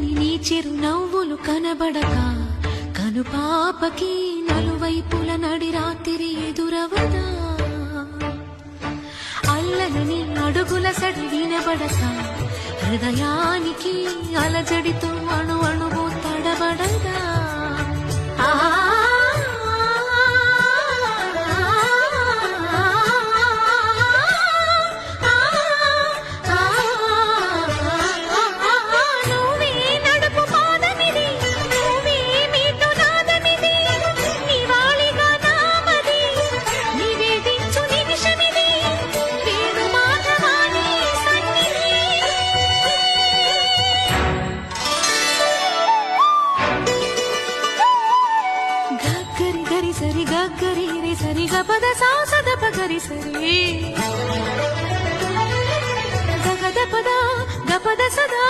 చల్లని నీ చిరు నవ్వులు కనబడక కనుపాపకి నలువైపుల నడి రాత్రి ఎదురవదా అల్లలని అడుగుల సడి వినబడక హృదయానికి అలజడితో అణు అణువు తడబడదా సరి గరి రి సరి గపద సాసద పగరి సరి గగద పద గపద సదా